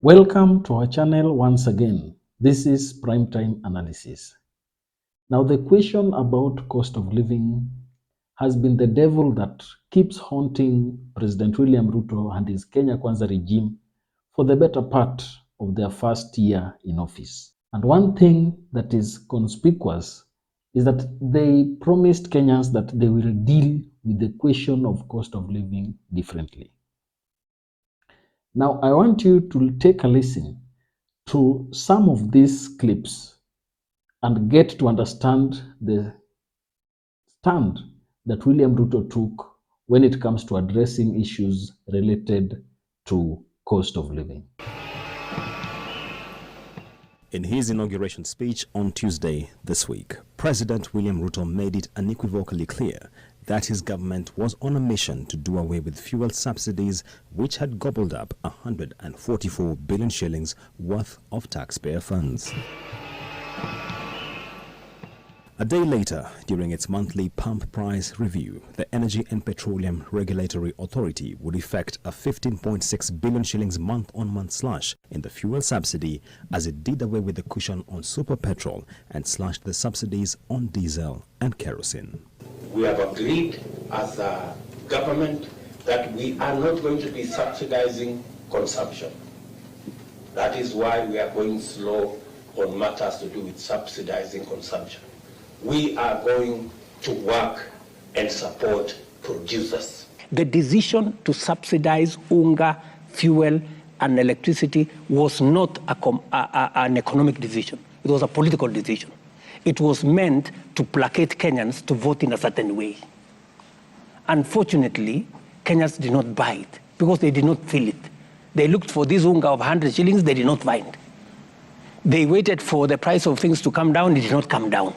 Welcome to our channel once again. This is Primetime Analysis. Now, the question about cost of living has been the devil that keeps haunting President William Ruto and his Kenya Kwanza regime for the better part of their first year in office. And one thing that is conspicuous is that they promised Kenyans that they will deal with the question of cost of living differently. Now, I want you to take a listen to some of these clips and get to understand the stand that William Ruto took when it comes to addressing issues related to cost of living. In his inauguration speech on Tuesday this week, President William Ruto made it unequivocally clear that his government was on a mission to do away with fuel subsidies, which had gobbled up 144 billion shillings worth of taxpayer funds. A day later, during its monthly pump price review, the Energy and Petroleum Regulatory Authority would effect a 15.6 billion shillings month-on-month slash in the fuel subsidy as it did away with the cushion on super petrol and slashed the subsidies on diesel and kerosene. We have agreed as a government that we are not going to be subsidizing consumption. That is why we are going slow on matters to do with subsidizing consumption. We are going to work and support producers. The decision to subsidize unga, fuel, and electricity was not an economic decision. It was a political decision. It was meant to placate Kenyans to vote in a certain way. Unfortunately, Kenyans did not buy it because they did not feel it. They looked for this unga of 100 shillings, they did not find. They waited for the price of things to come down, it did not come down.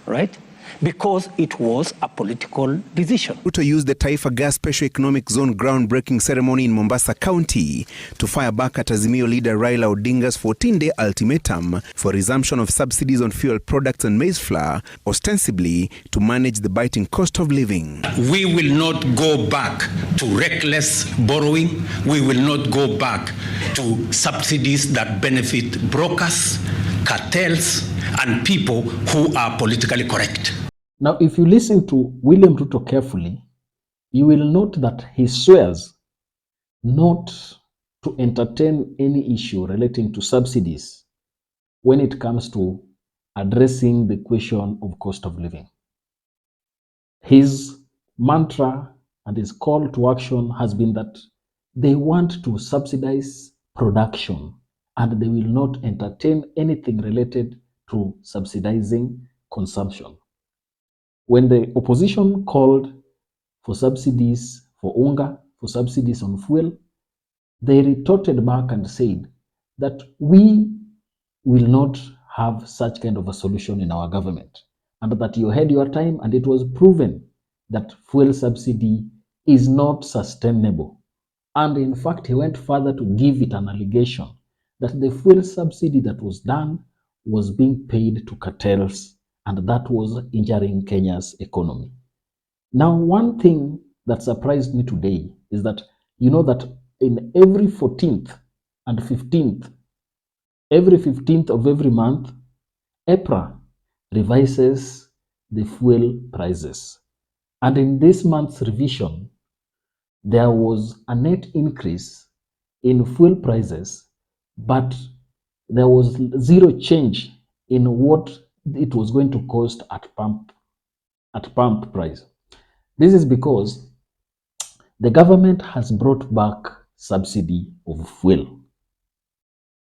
Right? Because it was a political decision. Ruto used the Taifa Gas Special Economic Zone groundbreaking ceremony in Mombasa County to fire back at Azimio leader Raila Odinga's 14-day ultimatum for resumption of subsidies on fuel products and maize flour, ostensibly to manage the biting cost of living. We will not go back to reckless borrowing. We will not go back to subsidies that benefit brokers, cartels, and people who are politically correct. Now, if you listen to William Ruto carefully, you will note that he swears not to entertain any issue relating to subsidies when it comes to addressing the question of cost of living. His mantra and his call to action has been that they want to subsidize production and they will not entertain anything related to subsidizing consumption. When the opposition called for subsidies for unga, for subsidies on fuel, they retorted back and said that we will not have such kind of a solution in our government, and that you had your time and it was proven that fuel subsidy is not sustainable. And in fact, he went further to give it an allegation that the fuel subsidy that was done was being paid to cartels, and that was injuring Kenya's economy. Now, one thing that surprised me today is that you know that in every 14th and 15th, every 15th of every month, EPRA revises the fuel prices. And in this month's revision, there was a net increase in fuel prices, but there was zero change in what it was going to cost at pump price. This is because the government has brought back subsidy of fuel.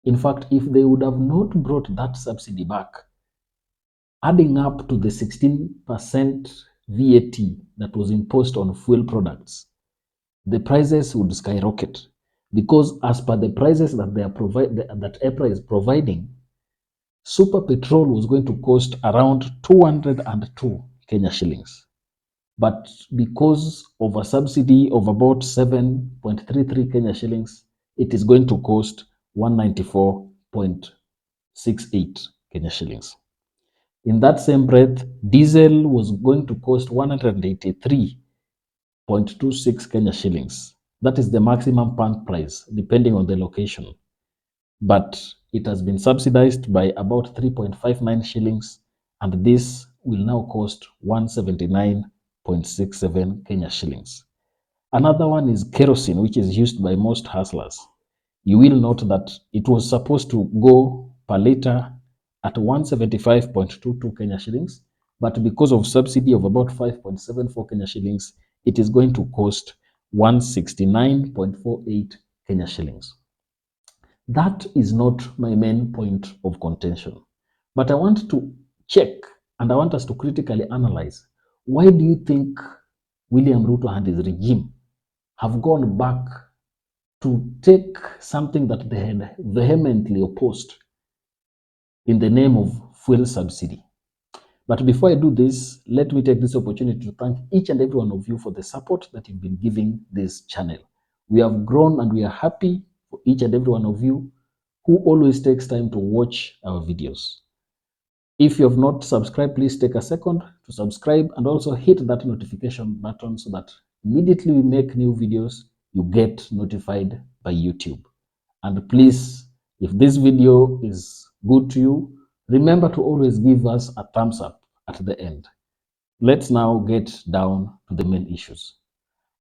In fact, if they would have not brought that subsidy back, adding up to the 16% VAT that was imposed on fuel products, the prices would skyrocket. Because as per the prices that that EPRA is providing, super petrol was going to cost around 202 Kenya shillings. But because of a subsidy of about 7.33 Kenya shillings, it is going to cost 194.68 Kenya shillings. In that same breath, diesel was going to cost 183.26 Kenya shillings. That is the maximum pump price, depending on the location. but it has been subsidized by about 3.59 shillings, and this will now cost 179.67 Kenya shillings. Another one is kerosene, which is used by most hustlers. You will note that it was supposed to go per liter at 175.22 Kenya shillings, but because of subsidy of about 5.74 Kenya shillings, it is going to cost 169.48 Kenya shillings. That is not my main point of contention. But I want to check and I want us to critically analyze, why do you think William Ruto and his regime have gone back to take something that they had vehemently opposed in the name of fuel subsidy? But before I do this, let me take this opportunity to thank each and every one of you for the support that you've been giving this channel. We have grown and we are happy for each and every one of you who always takes time to watch our videos. If you have not subscribed, please take a second to subscribe and also hit that notification button so that immediately we make new videos, you get notified by YouTube. And please, if this video is good to you, remember to always give us a thumbs up at the end. Let's now get down to the main issues.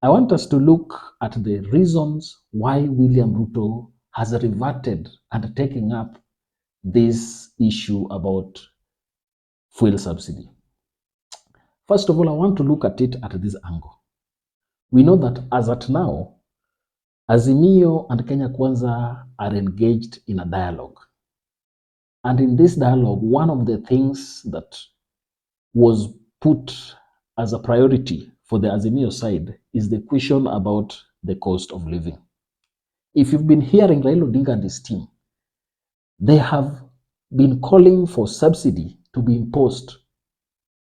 I want us to look at the reasons why William Ruto has reverted and taken up this issue about fuel subsidy. First of all, I want to look at it at this angle. We know that as at now, Azimio and Kenya Kwanza are engaged in a dialogue. And in this dialogue, one of the things that was put as a priority for the Azimio side is the question about the cost of living. If you've been hearing Raila Odinga and his team, they have been calling for subsidy to be imposed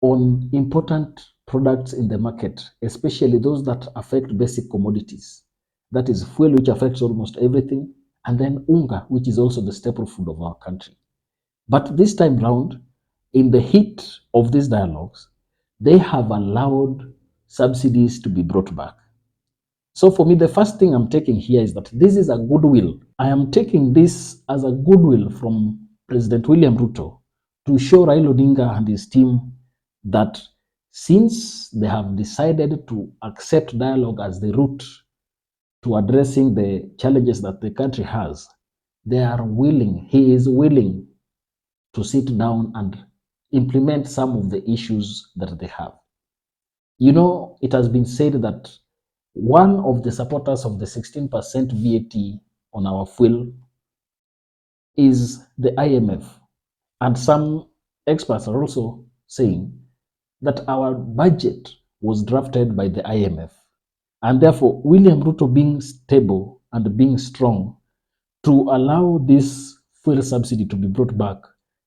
on important products in the market, especially those that affect basic commodities. That is fuel, which affects almost everything, and then unga, which is also the staple food of our country. But this time round, in the heat of these dialogues, they have allowed subsidies to be brought back. So for me, the first thing I'm taking here is that this is a goodwill. I am taking this as a goodwill from President William Ruto to show Raila Odinga and his team that since they have decided to accept dialogue as the route to addressing the challenges that the country has, they are willing, he is willing to sit down and implement some of the issues that they have. You know, it has been said that one of the supporters of the 16% VAT on our fuel is the IMF. And some experts are also saying that our budget was drafted by the IMF. And therefore, William Ruto being stable and being strong to allow this fuel subsidy to be brought back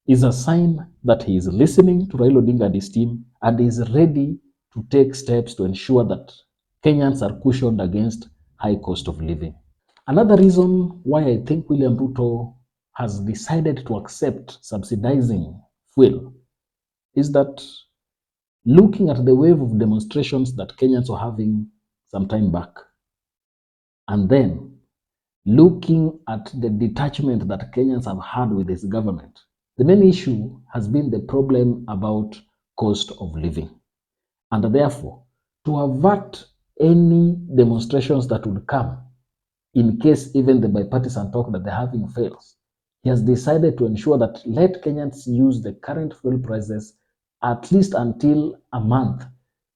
is a sign that he is listening to Raila Odinga and his team and is ready to take steps to ensure that Kenyans are cushioned against high cost of living. Another reason why I think William Ruto has decided to accept subsidizing fuel is that looking at the wave of demonstrations that Kenyans were having some time back, and then looking at the detachment that Kenyans have had with this government, the main issue has been the problem about cost of living. And therefore, to avert any demonstrations that would come in case even the bipartisan talk that they're having fails, he has decided to ensure that let Kenyans use the current fuel prices at least until a month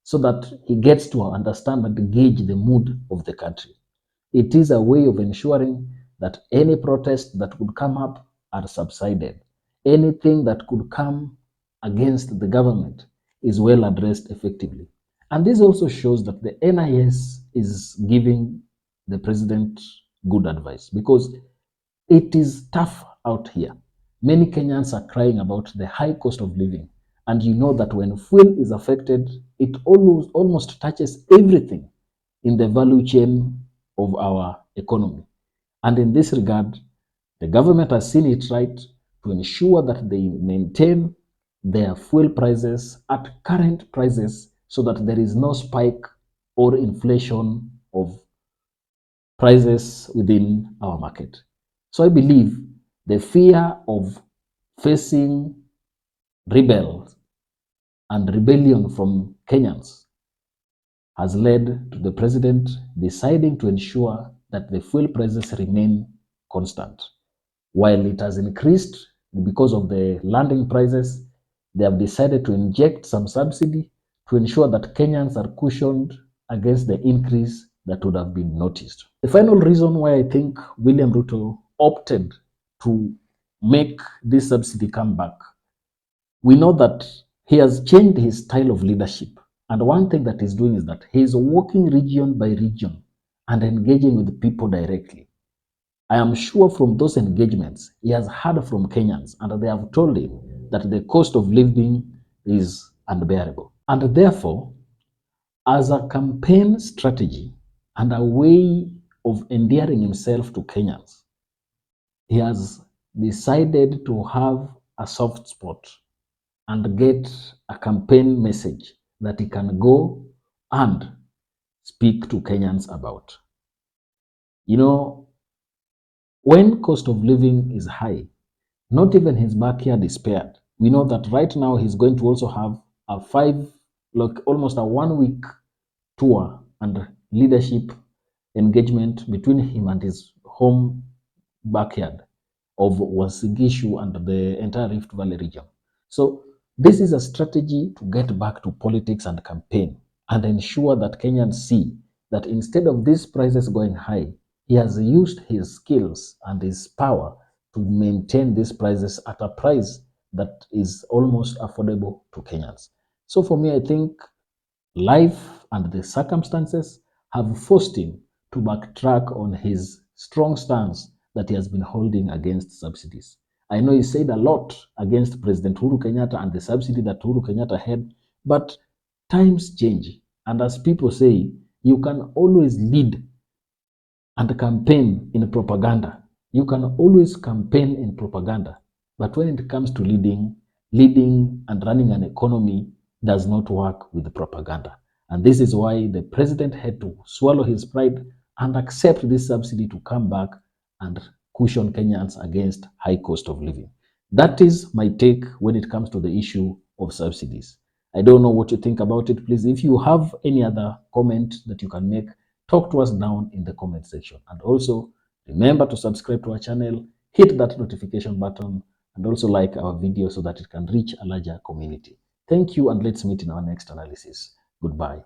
so that he gets to understand and gauge the mood of the country. It is a way of ensuring that any protest that could come up are subsided. Anything that could come against the government is well addressed effectively. And this also shows that the NIS is giving the president good advice because it is tough out here. Many Kenyans are crying about the high cost of living. And you know that when fuel is affected, it almost touches everything in the value chain of our economy. And in this regard, the government has seen it right to ensure that they maintain their fuel prices at current prices so that there is no spike or inflation of prices within our market. So I believe The fear of facing rebels and rebellion from Kenyans has led to the president deciding to ensure that the fuel prices remain constant. While it has increased because of the landing prices, they have decided to inject some subsidy to ensure that Kenyans are cushioned against the increase that would have been noticed. The final reason why I think William Ruto opted to make this subsidy come back, we know that he has changed his style of leadership. And one thing that he's doing is that he's walking region by region and engaging with people directly. I am sure from those engagements, he has heard from Kenyans and they have told him that the cost of living is unbearable. And therefore, as a campaign strategy and a way of endearing himself to Kenyans, he has decided to have a soft spot and get a campaign message that he can go and speak to Kenyans about. You know, when cost of living is high, not even his backyard is spared. We know that right now he's going to also have almost a 1 week tour and leadership engagement between him and his home backyard of Wasigishu and the entire Rift Valley region. So this is a strategy to get back to politics and campaign and ensure that Kenyans see that instead of these prices going high, he has used his skills and his power to maintain these prices at a price that is almost affordable to Kenyans. So for me, I think life and the circumstances have forced him to backtrack on his strong stance that he has been holding against subsidies. I know he said a lot against President Uhuru Kenyatta and the subsidy that Uhuru Kenyatta had, but times change. And as people say, you can always lead and campaign in propaganda. You can always campaign in propaganda. But when it comes to leading and running an economy does not work with propaganda. And this is why the president had to swallow his pride and accept this subsidy to come back and cushion Kenyans against high cost of living. That is my take when it comes to the issue of subsidies. I don't know what you think about it. Please, if you have any other comment that you can make, talk to us down in the comment section. And also remember to subscribe to our channel, hit that notification button, and also like our video so that it can reach a larger community. Thank you, and let's meet in our next analysis. Goodbye.